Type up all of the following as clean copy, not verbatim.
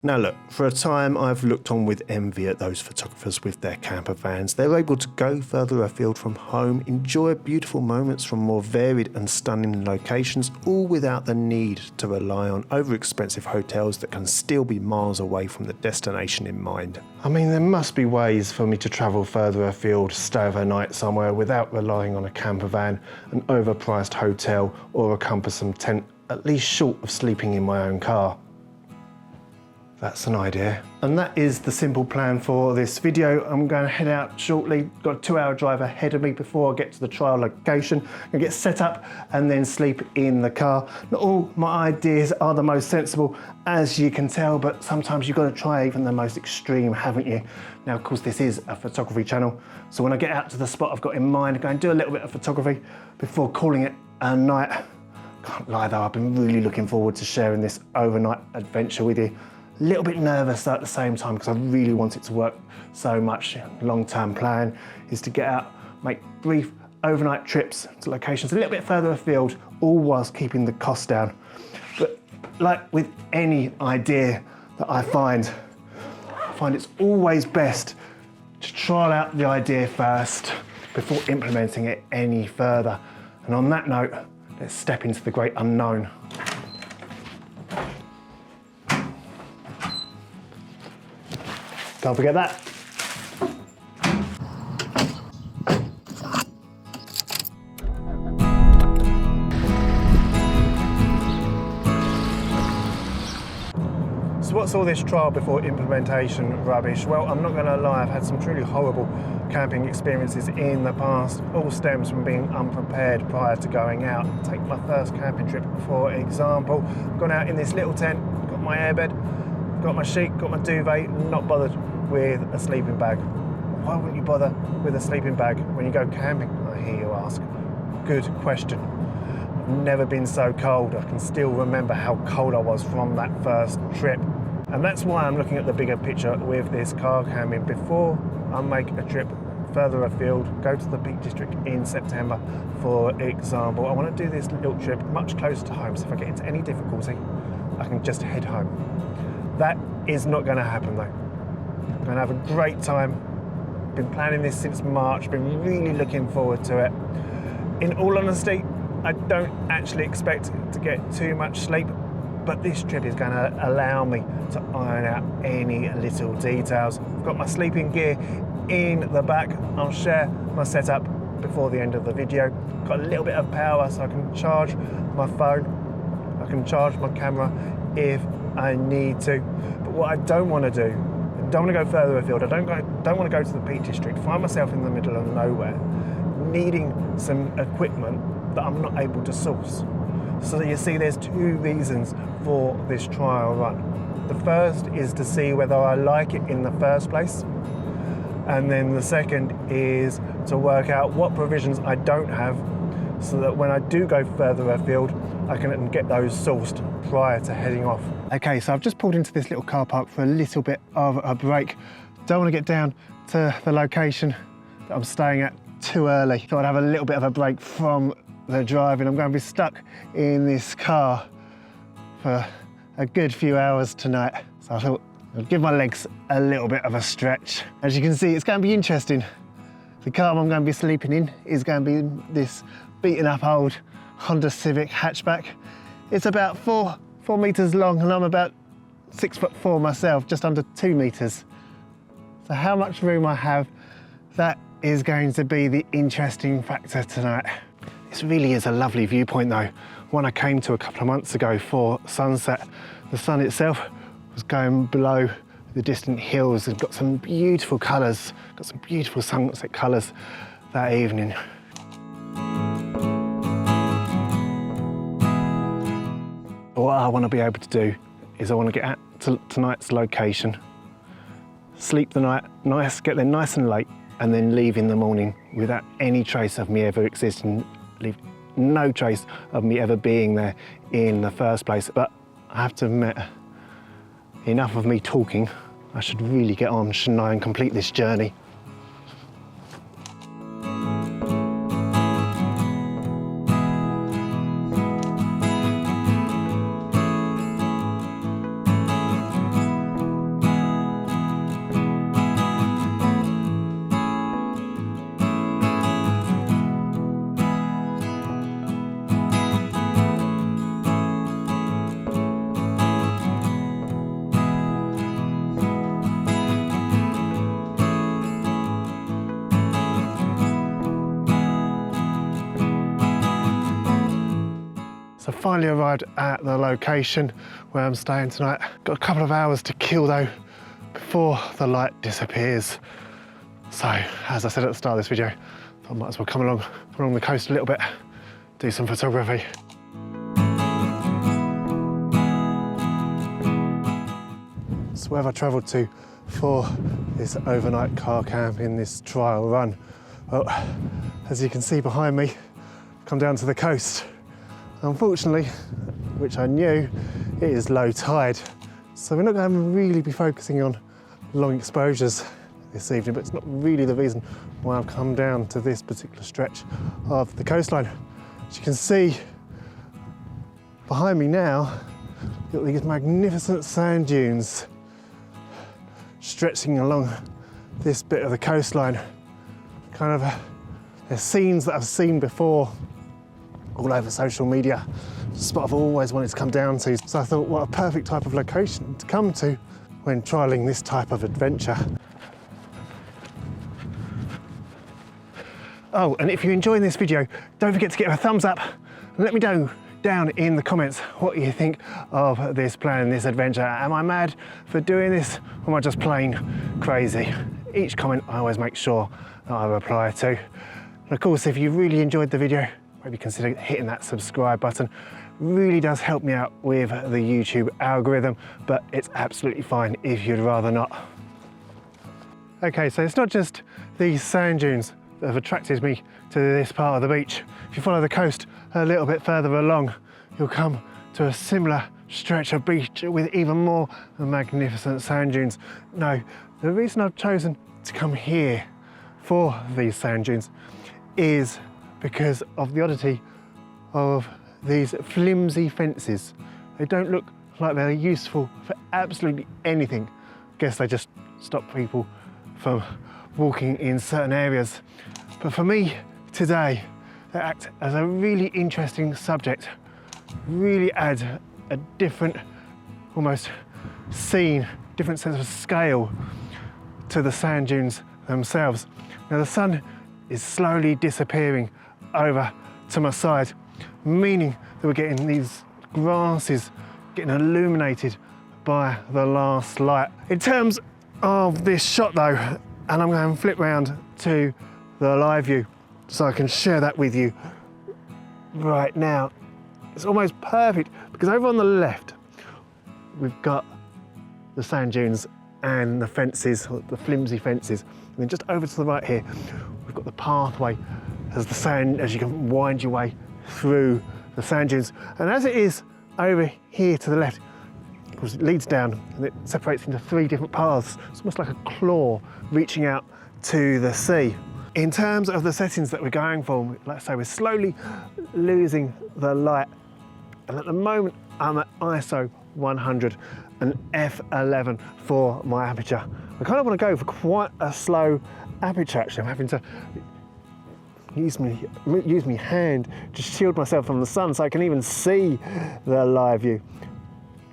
Now look, for a time I've looked on with envy at those photographers with their camper vans. They're able to go further afield from home, enjoy beautiful moments from more varied and stunning locations, all without the need to rely on over-expensive hotels that can still be miles away from the destination in mind. I mean, there must be ways for me to travel further afield, stay overnight somewhere without relying on a camper van, an overpriced hotel or a cumbersome tent, at least short of sleeping in my own car. That's an idea. And that is the simple plan for this video. I'm going to head out shortly. Got a 2-hour drive ahead of me before I get to the trial location. I'm going to get set up and then sleep in the car. Not all my ideas are the most sensible, as you can tell, but sometimes you've got to try even the most extreme, haven't you? Now, of course, this is a photography channel. So when I get out to the spot I've got in mind, I'm going to do a little bit of photography before calling it a night. Can't lie though, I've been really looking forward to sharing this overnight adventure with you. A little bit nervous at the same time because I really want it to work so much. Long-term plan is to get out, make brief overnight trips to locations a little bit further afield, all whilst keeping the cost down. But like with any idea that I find it's always best to trial out the idea first before implementing it any further. And on that note, let's step into the great unknown. Can't forget that. So what's all this trial before implementation rubbish? Well, I'm not going to lie, I've had some truly horrible camping experiences in the past. All stems from being unprepared prior to going out. Take my first camping trip, for example. Gone out in this little tent, got my airbed, got my sheet, got my duvet, not bothered with a sleeping bag. Why wouldn't you bother with a sleeping bag when you go camping, I hear you ask? Good question. I've never been so cold. I can still remember how cold I was from that first trip. And that's why I'm looking at the bigger picture with this car camping. Before I make a trip further afield, go to the Peak District in September, for example, I want to do this little trip much closer to home, so if I get into any difficulty, I can just head home. That is not going to happen though. I'm going to have a great time. Been planning this since March, been really looking forward to it. In all honesty, I don't actually expect to get too much sleep, but this trip is going to allow me to iron out any little details. I've got my sleeping gear in the back. I'll share my setup before the end of the video. Got a little bit of power so I can charge my phone. I can charge my camera if I need to. But what I don't want to do, I don't want to go further afield. I don't want to go to the Peak District, find myself in the middle of nowhere, needing some equipment that I'm not able to source. So you see, there's two reasons for this trial run. The first is to see whether I like it in the first place. And then the second is to work out what provisions I don't have so that when I do go further afield, I can get those sourced prior to heading off. Okay, so I've just pulled into this little car park for a little bit of a break. Don't want to get down to the location that I'm staying at too early. Thought I'd have a little bit of a break from the driving. I'm going to be stuck in this car for a good few hours tonight. So I thought I'd give my legs a little bit of a stretch. As you can see, it's going to be interesting. The car I'm going to be sleeping in is going to be this beaten up old Honda Civic hatchback. It's about 4 meters long and I'm about 6'4" myself, just under 2 meters. So how much room I have, that is going to be the interesting factor tonight. This really is a lovely viewpoint though. One I came to a couple of months ago for sunset. The sun itself was going below the distant hills and got some beautiful colours, got some beautiful sunset colours that evening. What I want to be able to do is I want to get out to tonight's location, sleep the night nice, get there nice and late, and then leave in the morning without any trace of me ever existing, leave no trace of me ever being there in the first place. But I have to admit, enough of me talking. I should really get on, shouldn't I, and complete this journey. finally arrived at the location where I'm staying tonight. Got a couple of hours to kill though before the light disappears. So, as I said at the start of this video, I might as well come along the coast a little bit, do some photography. So where have I travelled to for this overnight car camp in this trial run? Well, as you can see behind me, I've come down to the coast. Unfortunately, which I knew, it is low tide. So we're not going to really be focusing on long exposures this evening, but it's not really the reason why I've come down to this particular stretch of the coastline. As you can see behind me now, you've got these magnificent sand dunes stretching along this bit of the coastline. Kind of they're scenes that I've seen before all over social media. It's a spot I've always wanted to come down to. So I thought, what a perfect type of location to come to when trialling this type of adventure. Oh, and if you're enjoying this video, don't forget to give it a thumbs up and let me know down in the comments what you think of this plan, this adventure. Am I mad for doing this, or am I just plain crazy? Each comment I always make sure that I reply to. And of course, if you really enjoyed the video, maybe consider hitting that subscribe button. Really does help me out with the YouTube algorithm, but it's absolutely fine if you'd rather not. Okay, so it's not just these sand dunes that have attracted me to this part of the beach. If you follow the coast a little bit further along, you'll come to a similar stretch of beach with even more magnificent sand dunes. No, the reason I've chosen to come here for these sand dunes is because of the oddity of these flimsy fences. They don't look like they're useful for absolutely anything. I guess they just stop people from walking in certain areas. But for me today, they act as a really interesting subject, really add a different, almost scene, different sense of scale to the sand dunes themselves. Now the sun is slowly disappearing over to my side, meaning that we're getting these grasses getting illuminated by the last light. In terms of this shot though, and I'm going to flip round to the live view so I can share that with you right now. It's almost perfect because over on the left, we've got the sand dunes and the fences, the flimsy fences. And then just over to the right here, we've got the pathway as you can wind your way through the sand dunes. And as it is over here to the left, of course it leads down and it separates into three different paths. It's almost like a claw reaching out to the sea. In terms of the settings that we're going for, like I say, we're slowly losing the light. And at the moment, I'm at ISO 100 and f11 for my aperture. I kind of want to go for quite a slow aperture actually. I'm having to use my hand to shield myself from the sun so I can even see the live view.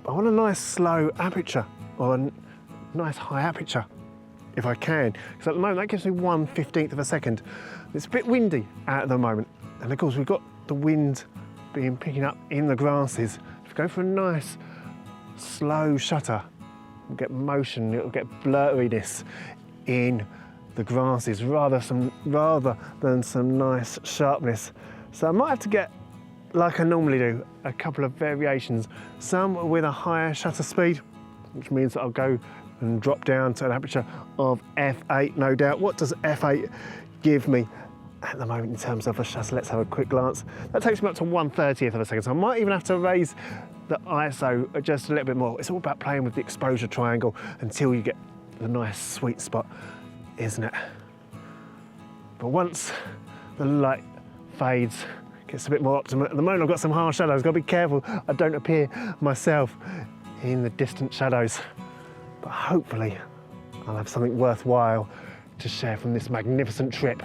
I want a nice slow aperture, or a nice high aperture if I can, because at the moment that gives me 1/15 of a second. It's a bit windy at the moment, and of course we've got the wind picking up in the grasses. If you go for a nice slow shutter, you'll get motion, it'll get blurriness in the grasses rather than some nice sharpness. So I might have to get, like I normally do, a couple of variations, some with a higher shutter speed, which means that I'll go and drop down to an aperture of f8, no doubt. What does f8 give me at the moment in terms of a shutter? Let's have a quick glance. That takes me up to 1/30th of a second, so I might even have to raise the ISO just a little bit more. It's all about playing with the exposure triangle until you get the nice sweet spot, isn't it? But once the light fades, gets a bit more optimal. At the moment I've got some harsh shadows, I've got to be careful I don't appear myself in the distant shadows. But hopefully I'll have something worthwhile to share from this magnificent trip.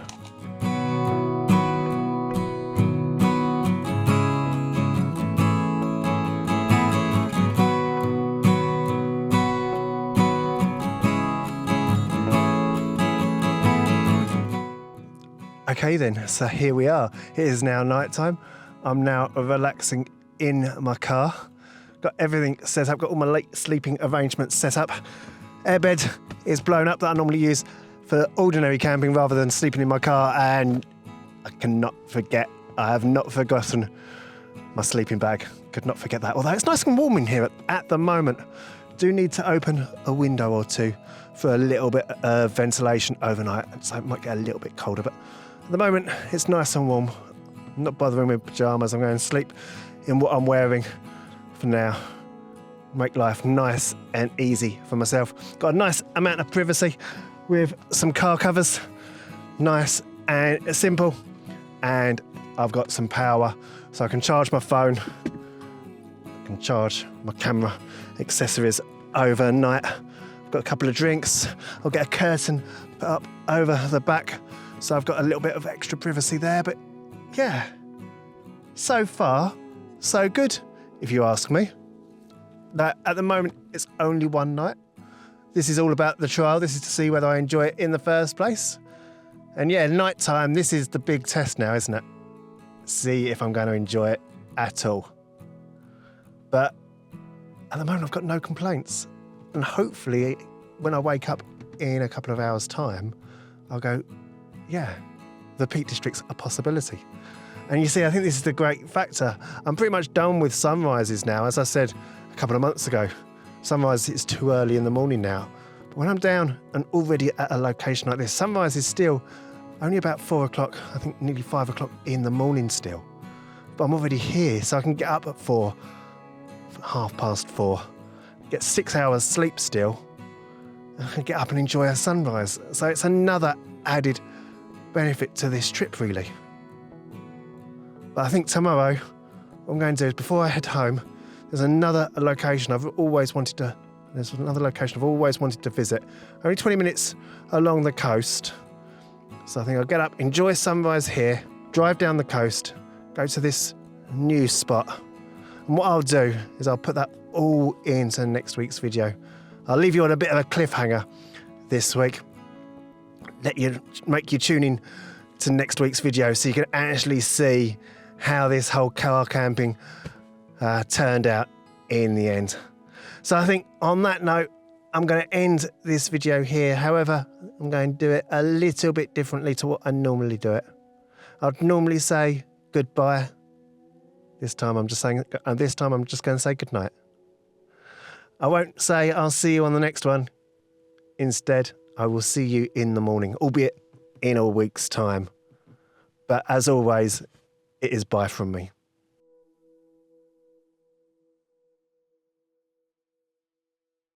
Okay then, so here we are. It is now night time. I'm now relaxing in my car. Got everything set up, got all my late sleeping arrangements set up. Airbed is blown up that I normally use for ordinary camping rather than sleeping in my car, and I cannot forget, I have not forgotten my sleeping bag. Could not forget that. Although it's nice and warm in here at the moment. Do need to open a window or two for a little bit of ventilation overnight, so it might get a little bit colder, but at the moment it's nice and warm. I'm not bothering with pyjamas, I'm going to sleep in what I'm wearing for now. Make life nice and easy for myself. Got a nice amount of privacy with some car covers, nice and simple, and I've got some power so I can charge my phone, I can charge my camera accessories overnight. I've got a couple of drinks, I'll get a curtain put up over the back so I've got a little bit of extra privacy there, but yeah, so far so good if you ask me. Now, at the moment it's only one night. This is all about the trial. This is to see whether I enjoy it in the first place. And yeah, night time, this is the big test now, isn't it? See if I'm going to enjoy it at all. But at the moment, I've got no complaints. And hopefully, when I wake up in a couple of hours' time, I'll go, yeah, the Peak District's a possibility. And you see, I think this is the great factor. I'm pretty much done with sunrises now. As I said a couple of months ago, sunrise is too early in the morning now. But when I'm down and already at a location like this, sunrise is still only about 4 o'clock, I think nearly 5 o'clock in the morning still. But I'm already here, so I can get up at 4, 4:30, get 6 hours sleep still, and I can get up and enjoy a sunrise. So it's another added benefit to this trip, really. But I think tomorrow, what I'm going to do is, before I head home, there's another location I've always wanted to visit. Only 20 minutes along the coast. So I think I'll get up, enjoy sunrise here, drive down the coast, go to this new spot. And what I'll do is I'll put that all into next week's video. I'll leave you on a bit of a cliffhanger this week. Make you tune in to next week's video so you can actually see how this whole car camping turned out in the end. So I think on that note, I'm going to end this video here. However, I'm going to do it a little bit differently to what I normally do it. I'd normally say goodbye. This time I'm just going to say goodnight. I won't say I'll see you on the next one. Instead, I will see you in the morning, albeit in a week's time. But as always, it is bye from me.